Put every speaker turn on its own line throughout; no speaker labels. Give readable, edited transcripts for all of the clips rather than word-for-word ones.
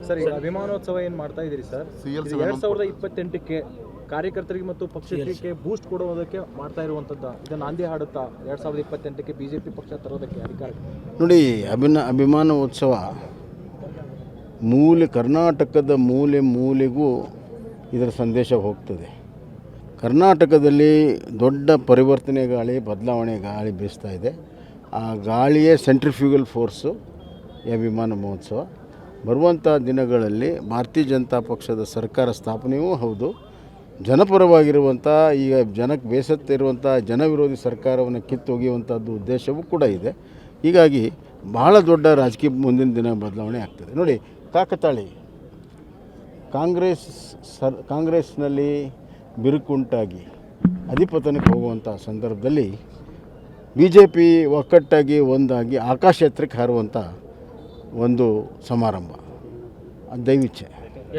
Sir, ಈಗ ಅಭಿಮಾನೋತ್ಸವ ಏನು ಮಾಡ್ತಾ ಇದ್ದೀರಿ ಸರ್, 2028ಕ್ಕೆ ಕಾರ್ಯಕರ್ತರಿಗೆ ಮತ್ತು ಪಕ್ಷಕ್ಕೆ ಬೂಸ್ಟ್ ಕೊಡುವುದಕ್ಕೆ ಮಾಡ್ತಾ ಇರುವಂಥದ್ದು, ಇದು ನಾಂದಿ ಹಾಡುತ್ತಾ 2028ಕ್ಕೆ ಬಿಜೆಪಿ ಪಕ್ಷ ತರೋದಕ್ಕೆ ಅಧಿಕಾರಕ್ಕೆ?
ನೋಡಿ, ಅಭಿಮಾನೋತ್ಸವ ಕರ್ನಾಟಕದ ಮೂಲೆಗೂ ಇದರ ಸಂದೇಶ ಹೋಗ್ತದೆ. ಕರ್ನಾಟಕದಲ್ಲಿ ದೊಡ್ಡ ಪರಿವರ್ತನೆ ಗಾಳಿ, ಬದಲಾವಣೆ ಗಾಳಿ ಬೀಸ್ತಾ ಇದೆ. ಆ ಗಾಳಿಯೇ ಸೆಂಟ್ರಿಫ್ಯೂಗಲ್ ಫೋರ್ಸು ಈ ಅಭಿಮಾನ ಮಹೋತ್ಸವ. ಬರುವಂಥ ದಿನಗಳಲ್ಲಿ ಭಾರತೀಯ ಜನತಾ ಪಕ್ಷದ ಸರ್ಕಾರ ಸ್ಥಾಪನೆಯೂ ಹೌದು, ಜನಪರವಾಗಿರುವಂಥ, ಈಗ ಜನಕ್ಕೆ ಬೇಸತ್ತಿರುವಂಥ ಜನವಿರೋಧಿ ಸರ್ಕಾರವನ್ನು ಕಿತ್ತೊಗೆಯುವಂಥದ್ದು ಉದ್ದೇಶವೂ ಕೂಡ ಇದೆ. ಹೀಗಾಗಿ ಬಹಳ ದೊಡ್ಡ ರಾಜಕೀಯ ಮುಂದಿನ ದಿನ ಬದಲಾವಣೆ ಆಗ್ತದೆ. ನೋಡಿ, ಕಾಕತಾಳಿ ಕಾಂಗ್ರೆಸ್ನಲ್ಲಿ ಬಿರುಕುಂಟಾಗಿ ಅಧಿಪತನಕ್ಕೆ ಹೋಗುವಂಥ ಸಂದರ್ಭದಲ್ಲಿ BJP ಒಕ್ಕಟ್ಟಾಗಿ ಒಂದಾಗಿ ಆಕಾಶ ಎತ್ತರಕ್ಕೆ ಹಾರುವಂಥ ಒಂದು ಸಮಾರಂಭ, ಅದು ದೈವಿಚ್ಛೆ.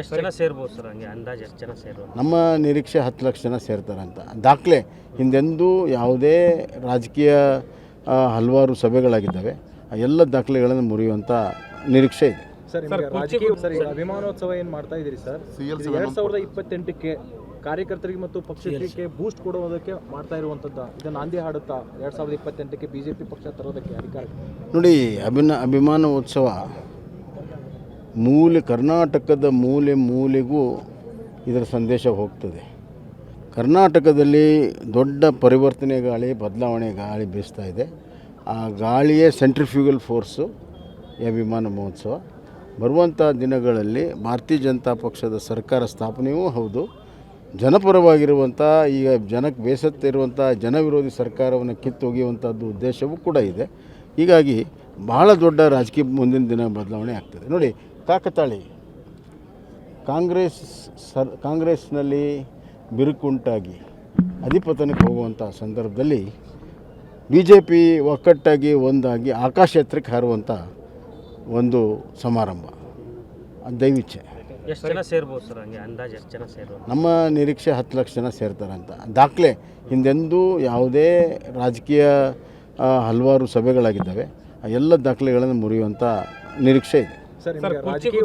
ಎಷ್ಟು ಜನ ಸೇರ್ಬೋದು ಸರ್? ಹಂಗೆ ಅಂದಾಜು ಎಷ್ಟು ಜನ ಸೇರ್ಬೋದು?
ನಮ್ಮ ನಿರೀಕ್ಷೆ 10 ಲಕ್ಷ ಜನ ಸೇರ್ತಾರಂತ ದಾಖಲೆ. ಹಿಂದೆಂದೂ ಯಾವುದೇ ರಾಜಕೀಯ ಹಲವಾರು ಸಭೆಗಳಾಗಿದ್ದಾವೆ, ಆ ಎಲ್ಲ ದಾಖಲೆಗಳನ್ನು ಮುರಿಯುವಂಥ ನಿರೀಕ್ಷೆ ಇದೆ.
ಸರ್, ಈಗ ಅಭಿಮಾನೋತ್ಸವ ಏನು ಮಾಡ್ತಾ ಇದ್ದೀರಿ ಸರ್, 2028ಕ್ಕೆ ಕಾರ್ಯಕರ್ತರಿಗೆ ಮತ್ತು ಪಕ್ಷಕ್ಕೆ ಬೂಸ್ಟ್ ಕೊಡುವುದಕ್ಕೆ ಮಾಡ್ತಾ ಇರುವಂಥದ್ದು, ಇದು ನಾಂದಿ ಹಾಡುತ್ತಾ 2028ಕ್ಕೆ ಬಿಜೆಪಿ ಪಕ್ಷ ತರೋದಕ್ಕೆ ಅಧಿಕಾರಕ್ಕೆ?
ನೋಡಿ, ಅಭಿಮಾನೋತ್ಸವ ಕರ್ನಾಟಕದ ಮೂಲೆಗೂ ಇದರ ಸಂದೇಶ ಹೋಗ್ತದೆ. ಕರ್ನಾಟಕದಲ್ಲಿ ದೊಡ್ಡ ಪರಿವರ್ತನೆ ಗಾಳಿ, ಬದಲಾವಣೆ ಗಾಳಿ ಬೀಸ್ತಾ ಇದೆ. ಆ ಗಾಳಿಯೇ ಸೆಂಟ್ರಿಫ್ಯೂಗಲ್ ಫೋರ್ಸು ಈ ಅಭಿಮಾನ ಮಹೋತ್ಸವ. ಬರುವಂಥ ದಿನಗಳಲ್ಲಿ ಭಾರತೀಯ ಜನತಾ ಪಕ್ಷದ ಸರ್ಕಾರ ಸ್ಥಾಪನೆಯೂ ಹೌದು, ಜನಪರವಾಗಿರುವಂಥ, ಈಗ ಜನಕ್ಕೆ ಬೇಸತ್ತಿರುವಂಥ ಜನವಿರೋಧಿ ಸರ್ಕಾರವನ್ನು ಕಿತ್ತೊಗೆಯುವಂಥದ್ದು ಉದ್ದೇಶವೂ ಕೂಡ ಇದೆ. ಹೀಗಾಗಿ ಬಹಳ ದೊಡ್ಡ ರಾಜಕೀಯ ಮುಂದಿನ ದಿನ ಬದಲಾವಣೆ ಆಗ್ತದೆ. ನೋಡಿ, ಕಾಕತಾಳಿ ಕಾಂಗ್ರೆಸ್ನಲ್ಲಿ ಬಿರುಕುಂಟಾಗಿ ಅಧಿಪತನಕ್ಕೆ ಹೋಗುವಂಥ ಸಂದರ್ಭದಲ್ಲಿ BJP ಒಕ್ಕಟ್ಟಾಗಿ ಒಂದಾಗಿ ಆಕಾಶ ಎತ್ತರಕ್ಕೆ ಹಾರುವಂಥ ಒಂದು ಸಮಾರಂಭ, ಅದು ದೈವಿಚ್ಛೆ.
ಎಷ್ಟು ಜನ ಸೇರ್ಬೋದು ಸರ್? ಹಂಗೆ ಅಂದಾಜು ಎಷ್ಟು ಜನ ಸೇರ್ಬೋದು?
ನಮ್ಮ ನಿರೀಕ್ಷೆ 10 ಲಕ್ಷ ಜನ ಸೇರ್ತಾರಂತ ದಾಖಲೆ. ಹಿಂದೆಂದೂ ಯಾವುದೇ ರಾಜಕೀಯ ಹಲವಾರು ಸಭೆಗಳಾಗಿದ್ದಾವೆ, ಆ ಎಲ್ಲ ದಾಖಲೆಗಳನ್ನು ಮುರಿಯುವಂಥ ನಿರೀಕ್ಷೆ ಇದೆ.
ಸರ್,